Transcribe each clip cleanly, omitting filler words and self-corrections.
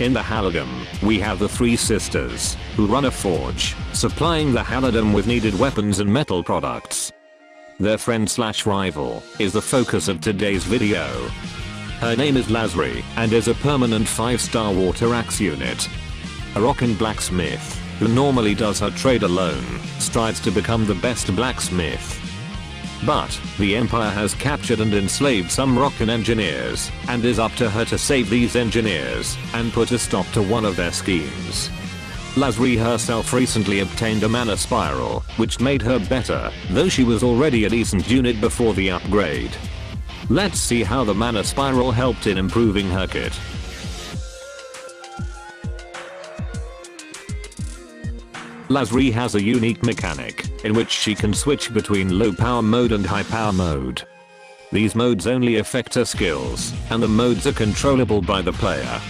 In the Halidom, we have the three sisters, who run a forge, supplying the Halidom with needed weapons and metal products. Their friend/rival is the focus of today's video. Her name is Lazry, and is a permanent 5-star water axe unit. A rockin' blacksmith, who normally does her trade alone, strives to become the best blacksmith. But, the Empire has captured and enslaved some rockin' engineers, and is up to her to save these engineers, and put a stop to one of their schemes. Lazry herself recently obtained a mana spiral, which made her better, though she was already a decent unit before the upgrade. Let's see how the mana spiral helped in improving her kit. Lazry has a unique mechanic, in which she can switch between low power mode and high power mode. These modes only affect her skills, and the modes are controllable by the player.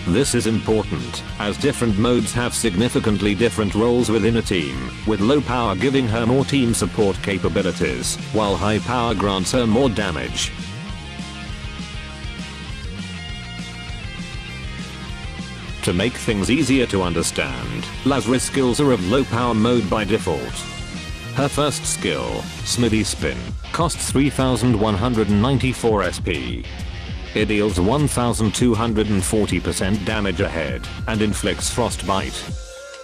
This is important, as different modes have significantly different roles within a team, with low power giving her more team support capabilities, while high power grants her more damage. To make things easier to understand, Lazry's skills are of low power mode by default. Her first skill, Smithy Spin, costs 3194 SP. It deals 1240% damage a head, and inflicts frostbite.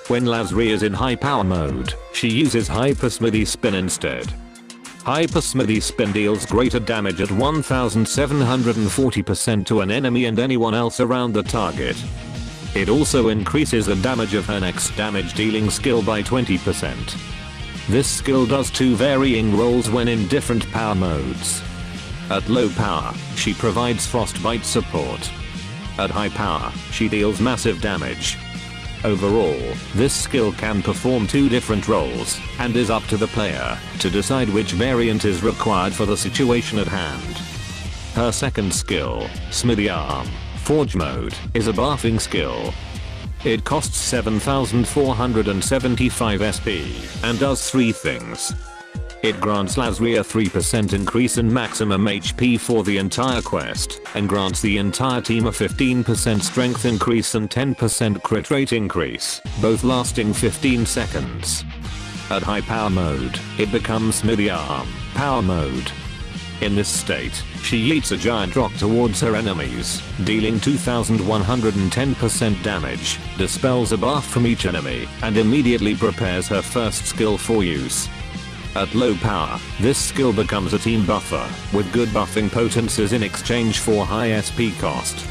When Lazry is in high power mode, she uses Hyper Smithy Spin instead. Hyper Smithy Spin deals greater damage at 1740% to an enemy and anyone else around the target. It also increases the damage of her next damage dealing skill by 20%. This skill does two varying roles when in different power modes. At low power, she provides frostbite support. At high power, she deals massive damage. Overall, this skill can perform two different roles, and is up to the player to decide which variant is required for the situation at hand. Her second skill, Smithy Arm, Forge mode, is a buffing skill. It costs 7475 SP, and does three things. It grants Lazry a 3% increase in maximum HP for the entire quest, and grants the entire team a 15% strength increase and 10% crit rate increase, both lasting 15 seconds. At high power mode, it becomes Smithy Arm, Power mode. In this state, she yeets a giant rock towards her enemies, dealing 2110% damage, dispels a buff from each enemy, and immediately prepares her first skill for use. At low power, this skill becomes a team buffer, with good buffing potencies in exchange for high SP cost.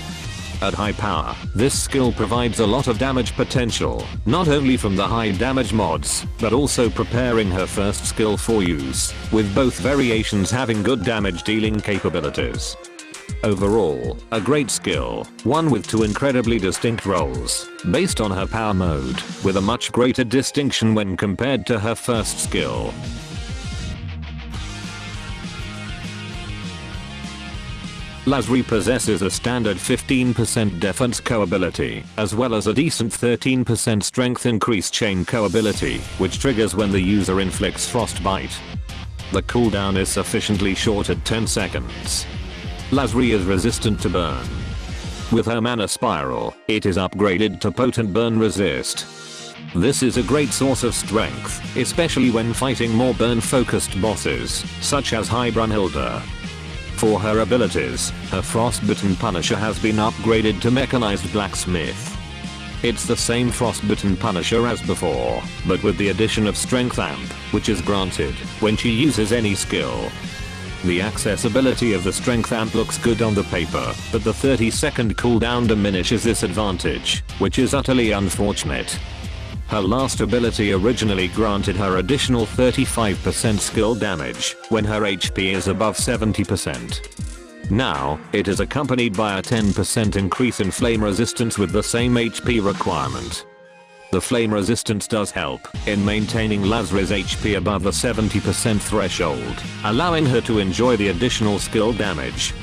At high power, this skill provides a lot of damage potential, not only from the high damage mods, but also preparing her first skill for use, with both variations having good damage dealing capabilities. Overall, a great skill, one with two incredibly distinct roles, based on her power mode, with a much greater distinction when compared to her first skill. Lazry possesses a standard 15% defense co-ability, as well as a decent 13% strength increase chain co-ability, which triggers when the user inflicts frostbite. The cooldown is sufficiently short at 10 seconds. Lazry is resistant to burn. With her mana spiral, it is upgraded to potent burn resist. This is a great source of strength, especially when fighting more burn focused bosses, such as High Brunhilde. For her abilities, her Frostbitten Punisher has been upgraded to Mechanized Blacksmith. It's the same Frostbitten Punisher as before, but with the addition of Strength Amp, which is granted when she uses any skill. The accessibility of the Strength Amp looks good on the paper, but the 30-second cooldown diminishes this advantage, which is utterly unfortunate. Her last ability originally granted her additional 35% skill damage when her HP is above 70%. Now, it is accompanied by a 10% increase in flame resistance with the same HP requirement. The flame resistance does help in maintaining Lazry's HP above the 70% threshold, allowing her to enjoy the additional skill damage.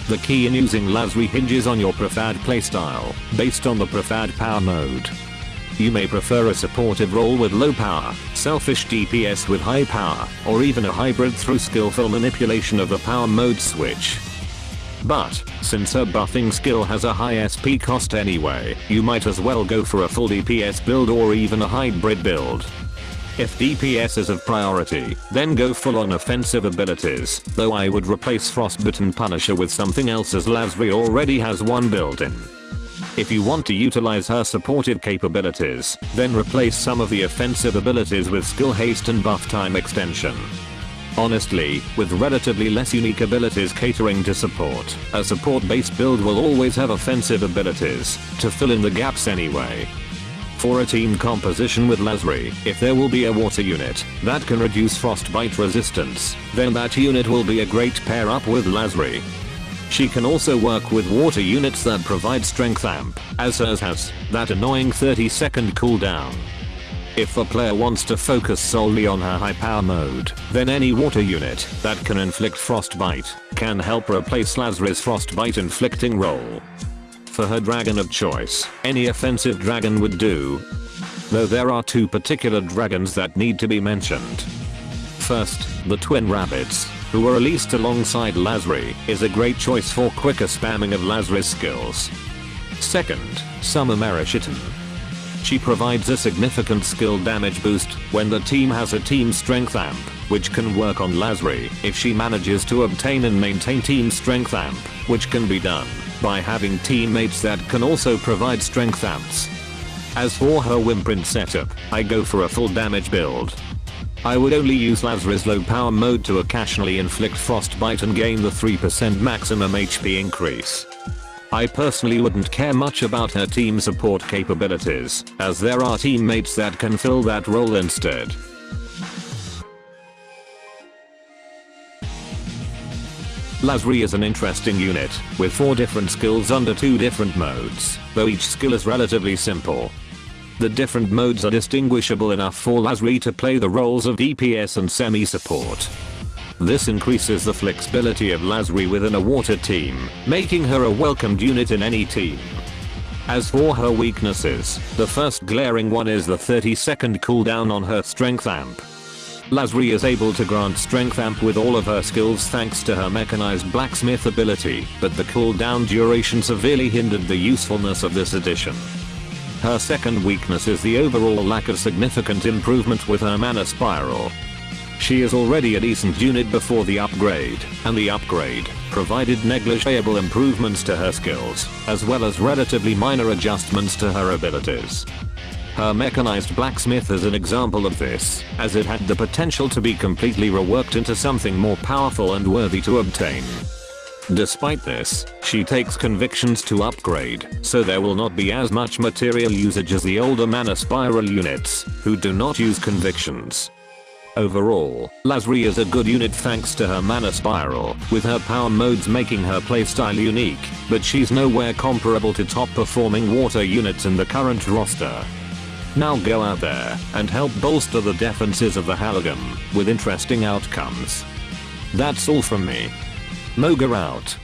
The key in using Lazry hinges on your preferred playstyle, based on the preferred power mode. You may prefer a supportive role with low power, selfish DPS with high power, or even a hybrid through skillful manipulation of the power mode switch. But, since her buffing skill has a high SP cost anyway, you might as well go for a full DPS build or even a hybrid build. If DPS is of priority, then go full on offensive abilities, though I would replace Frostbitten Punisher with something else as Lazry already has one built in. If you want to utilize her supportive capabilities, then replace some of the offensive abilities with skill haste and buff time extension. Honestly, with relatively less unique abilities catering to support, a support-based build will always have offensive abilities, to fill in the gaps anyway. For a team composition with Lazry, if there will be a water unit that can reduce frostbite resistance, then that unit will be a great pair up with Lazry. She can also work with water units that provide strength amp, as hers has that annoying 30-second cooldown. If a player wants to focus solely on her high power mode, then any water unit that can inflict frostbite can help replace Lazry's frostbite inflicting role. For her dragon of choice, any offensive dragon would do, though there are two particular dragons that need to be mentioned. First, the twin rabbits, who were released alongside Lazry, is a great choice for quicker spamming of Lazry's skills. Second, Summer Merishitan. She provides a significant skill damage boost when the team has a team strength amp, which can work on Lazry if she manages to obtain and maintain team strength amp, which can be done by having teammates that can also provide strength amps. As for her Wimprint setup, I go for a full damage build. I would only use Lazry's low power mode to occasionally inflict frostbite and gain the 3% maximum HP increase. I personally wouldn't care much about her team support capabilities, as there are teammates that can fill that role instead. Lazry is an interesting unit, with 4 different skills under 2 different modes, though each skill is relatively simple. The different modes are distinguishable enough for Lazry to play the roles of DPS and semi-support. This increases the flexibility of Lazry within a water team, making her a welcomed unit in any team. As for her weaknesses, the first glaring one is the 30-second cooldown on her strength amp. Lazry is able to grant strength amp with all of her skills thanks to her mechanized blacksmith ability, but the cooldown duration severely hindered the usefulness of this addition. Her second weakness is the overall lack of significant improvement with her mana spiral. She is already a decent unit before the upgrade, and the upgrade provided negligible improvements to her skills, as well as relatively minor adjustments to her abilities. Her mechanized blacksmith is an example of this, as it had the potential to be completely reworked into something more powerful and worthy to obtain. Despite this, she takes convictions to upgrade, so there will not be as much material usage as the older mana spiral units, who do not use convictions. Overall, Lazry is a good unit thanks to her mana spiral, with her power modes making her playstyle unique, but she's nowhere comparable to top performing water units in the current roster. Now go out there and help bolster the defenses of the Halligan with interesting outcomes. That's all from me. Moga out.